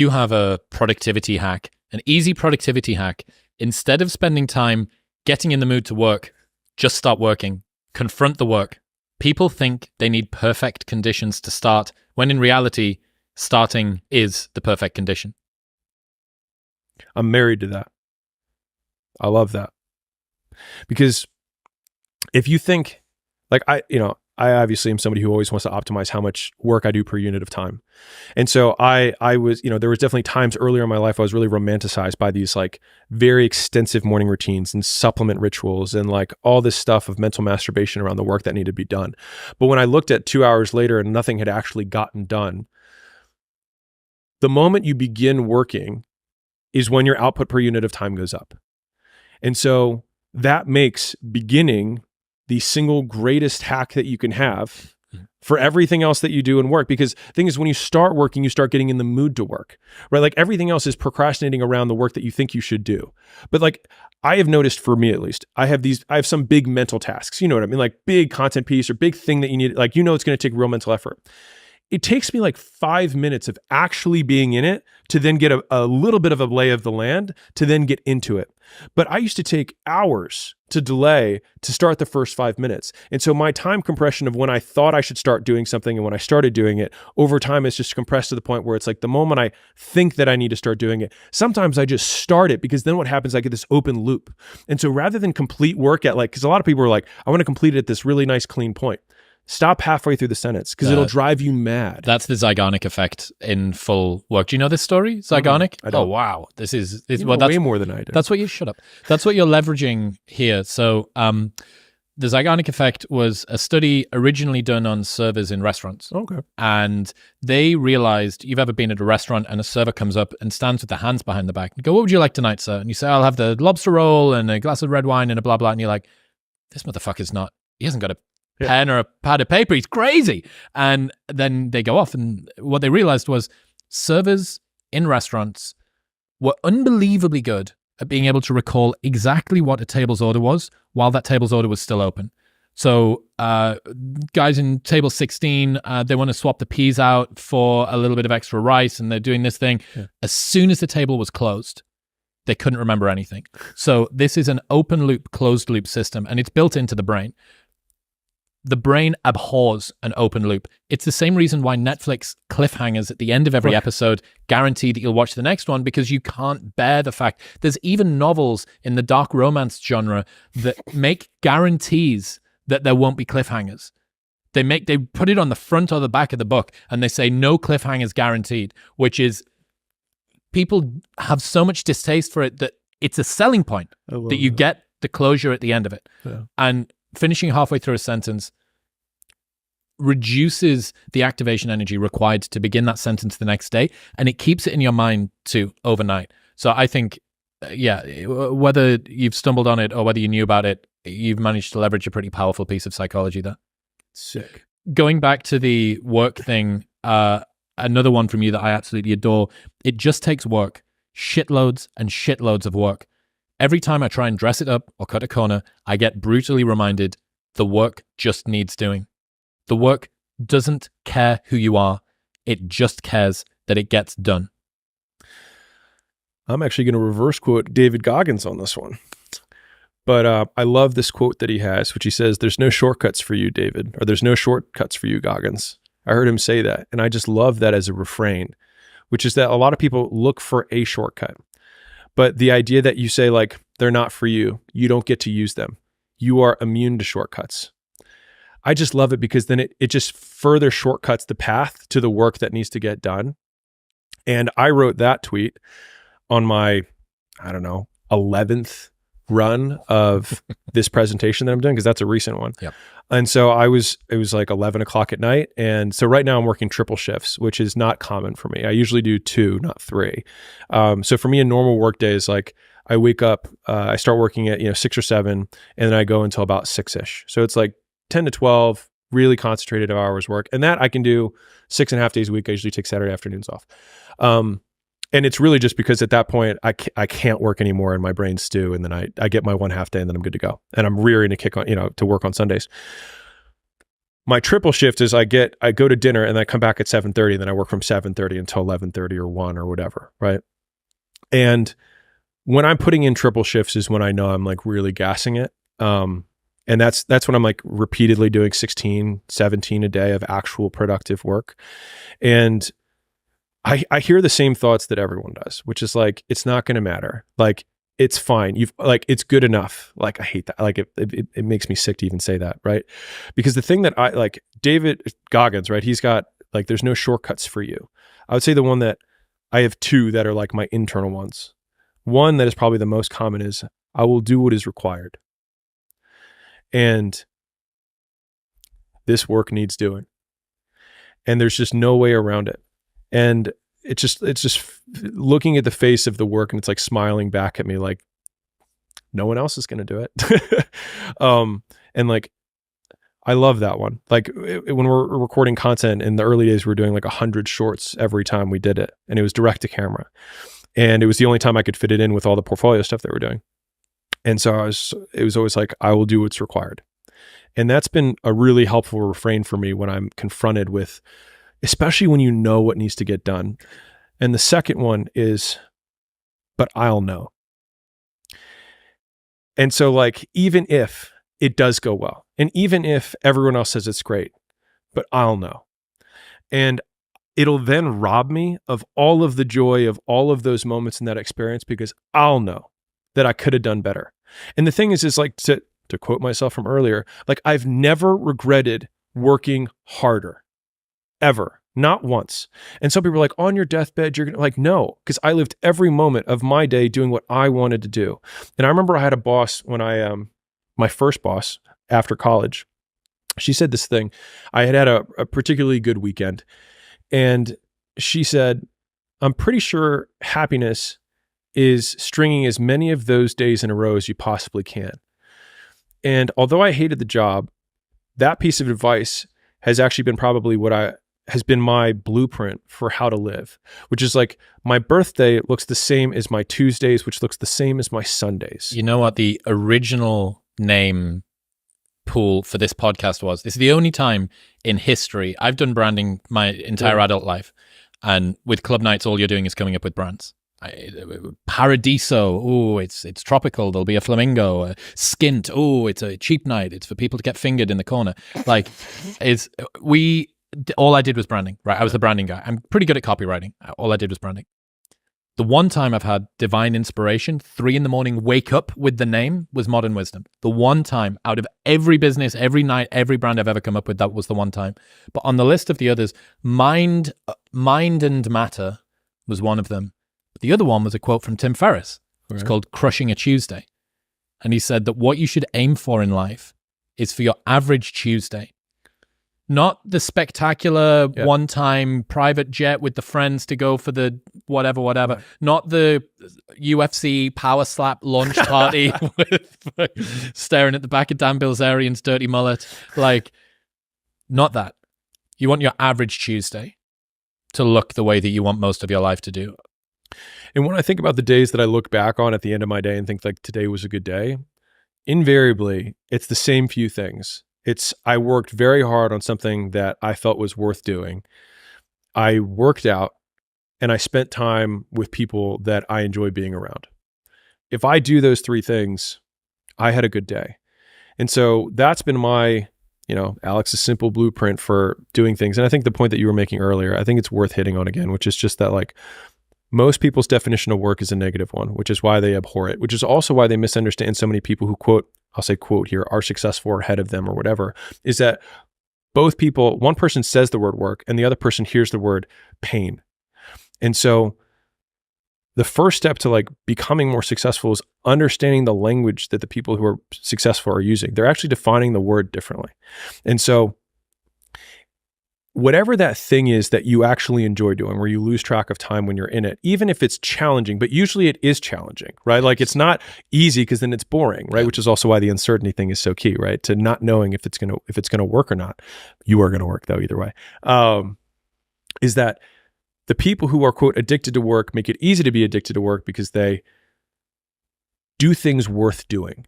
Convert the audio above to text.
you have a productivity hack, an easy productivity hack. Instead of spending time getting in the mood to work, just start working. Confront the work. People think they need perfect conditions to start, when in reality, starting is the perfect condition. I'm married to that. I love that. Because if you think, like I obviously am somebody who always wants to optimize how much work I do per unit of time. And so I was, there was definitely times earlier in my life I was really romanticized by these like very extensive morning routines and supplement rituals and like all this stuff of mental masturbation around the work that needed to be done. But when I looked at 2 hours later and nothing had actually gotten done, the moment you begin working is when your output per unit of time goes up. And so that makes beginning the single greatest hack that you can have for everything else that you do in work. Because the thing is, when you start working, you start getting in the mood to work, right? Like everything else is procrastinating around the work that you think you should do. But like I have noticed, for me at least, I have some big mental tasks, you know what I mean? Like big content piece or big thing that you need, like, it's going to take real mental effort. It takes me like 5 minutes of actually being in it to then get a little bit of a lay of the land to then get into it. But I used to take hours to delay to start the first 5 minutes. And so my time compression of when I thought I should start doing something and when I started doing it over time is just compressed to the point where it's like the moment I think that I need to start doing it, sometimes I just start it, because then what happens, I get this open loop. And so rather than complete work at because a lot of people are like, I want to complete it at this really nice clean point. Stop halfway through the sentence, because it'll drive you mad. That's the Zeigarnik effect in full work. Do you know this story, Zeigarnik? I don't. Oh, wow. This is way more than I do. That's what you shut up. That's what you're leveraging here. So the Zeigarnik effect was a study originally done on servers in restaurants. Okay. And they realized, you've ever been at a restaurant and a server comes up and stands with their hands behind the back and go, what would you like tonight, sir? And you say, I'll have the lobster roll and a glass of red wine and a blah, blah. And you're like, this motherfucker's not, he hasn't got a pen or a pad of paper. He's crazy. And then they go off. And what they realized was servers in restaurants were unbelievably good at being able to recall exactly what a table's order was while that table's order was still open. So guys in table 16, they want to swap the peas out for a little bit of extra rice, and they're doing this thing. Yeah. As soon as the table was closed, they couldn't remember anything. So this is an open loop, closed loop system, and it's built into the brain. The brain abhors an open loop. It's the same reason why Netflix cliffhangers at the end of every episode guarantee that you'll watch the next one, because you can't bear the fact. There's even novels in the dark romance genre that make guarantees that there won't be cliffhangers. They put it on the front or the back of the book, and they say no cliffhangers guaranteed, which is, people have so much distaste for it that it's a selling point that you get the closure at the end of it. Yeah. And finishing halfway through a sentence reduces the activation energy required to begin that sentence the next day, and it keeps it in your mind too overnight. So I think, whether you've stumbled on it or whether you knew about it, you've managed to leverage a pretty powerful piece of psychology there. Sick. Going back to the work thing, another one from you that I absolutely adore, it just takes work, shitloads and shitloads of work. Every time I try and dress it up or cut a corner, I get brutally reminded the work just needs doing. The work doesn't care who you are. It just cares that it gets done. I'm actually going to reverse quote David Goggins on this one. But I love this quote that he has, which he says, there's no shortcuts for you, David, or there's no shortcuts for you, Goggins. I heard him say that, and I just love that as a refrain, which is that a lot of people look for a shortcut. But the idea that you say, like, they're not for you, you don't get to use them. You are immune to shortcuts. I just love it, because then it just further shortcuts the path to the work that needs to get done. And I wrote that tweet on my, 11th run of this presentation that I'm doing, because that's a recent one. Yep. And so it was like 11 o'clock at night. And so right now I'm working triple shifts, which is not common for me. I usually do 2, not 3. So for me, a normal work day is like, I wake up, I start working at 6 or 7, and then I go until about 6-ish. So it's like 10 to 12, really concentrated hours work. And that I can do 6.5 days a week. I usually take Saturday afternoons off. And it's really just because at that point, I can't work anymore and my brain's stew. And then I get my 1/2 day and then I'm good to go. And I'm rearing to kick on, to work on Sundays. my triple shift is I go to dinner and I come back at 7:30, and then I work from 7:30 until 11:30 or 1 or whatever, right? And when I'm putting in triple shifts is when I know I'm like really gassing it. And that's when I'm like repeatedly doing 16, 17 a day of actual productive work. And I hear the same thoughts that everyone does, which is like, it's not going to matter. Like, it's fine. You've like, it's good enough. Like, I hate that. Like, it makes me sick to even say that. Right. Because the thing that I like, David Goggins, right. He's got like, there's no shortcuts for you. I would say the one that I have two that are like my internal ones. One that is probably the most common is I will do what is required. And this work needs doing. And there's just no way around it. And it's just looking at the face of the work, and it's like smiling back at me like, no one else is going to do it. And like, I love that one. Like when we're recording content in the early days, we were doing like 100 shorts every time we did it. And it was direct to camera. And it was the only time I could fit it in with all the portfolio stuff that we're doing. And so it was always like, I will do what's required. And that's been a really helpful refrain for me when I'm confronted with, especially when you know what needs to get done. And the second one is, but I'll know. And so like, even if it does go well, and even if everyone else says it's great, but I'll know. And it'll then rob me of all of the joy of all of those moments in that experience, because I'll know that I could have done better. And the thing is like, to quote myself from earlier, like I've never regretted working harder, ever, not once. And some people are like, on your deathbed, you're gonna like, no, because I lived every moment of my day doing what I wanted to do. And I remember I had a boss when my first boss after college, she said this thing. I had a particularly good weekend. And she said, I'm pretty sure happiness is stringing as many of those days in a row as you possibly can. And although I hated the job, that piece of advice has actually been probably has been my blueprint for how to live, which is like my birthday looks the same as my Tuesdays, which looks the same as my Sundays. You know what the original name pool for this podcast was? This is the only time in history I've done branding my entire adult life. And with Club Nights, all you're doing is coming up with brands. Paradiso, oh, it's tropical. There'll be a flamingo. Skint, oh, it's a cheap night. It's for people to get fingered in the corner. Like, all I did was branding, right? I was the branding guy. I'm pretty good at copywriting. All I did was branding. The one time I've had divine inspiration, 3 a.m, wake up with the name, was Modern Wisdom. The one time out of every business, every night, every brand I've ever come up with, that was the one time. But on the list of the others, Mind and Matter was one of them. But the other one was a quote from Tim Ferriss. It's called Crushing a Tuesday. And he said that what you should aim for in life is for your average Tuesday. Not the spectacular one-time private jet with the friends to go for the whatever. Right. Not the UFC power slap launch party with staring at the back of Dan Bilzerian's dirty mullet. Like, not that. You want your average Tuesday to look the way that you want most of your life to do. And when I think about the days that I look back on at the end of my day and think like today was a good day, invariably it's the same few things. I worked very hard on something that I felt was worth doing. I worked out and I spent time with people that I enjoy being around. If I do those 3 things, I had a good day. And so that's been my, Alex's simple blueprint for doing things. And I think the point that you were making earlier, I think it's worth hitting on again, which is just that like most people's definition of work is a negative one, which is why they abhor it, which is also why they misunderstand so many people who I'll say quote here, are successful or ahead of them or whatever, is that both people, one person says the word work and the other person hears the word pain. And so the first step to like becoming more successful is understanding the language that the people who are successful are using. They're actually defining the word differently. And so whatever that thing is that you actually enjoy doing, where you lose track of time when you're in it, even if it's challenging, but usually it is challenging, right? Like it's not easy because then it's boring, right? Yeah. Which is also why the uncertainty thing is so key, right? To not knowing if it's gonna work or not. You are gonna work though, either way. Is that the people who are quote addicted to work make it easy to be addicted to work because they do things worth doing.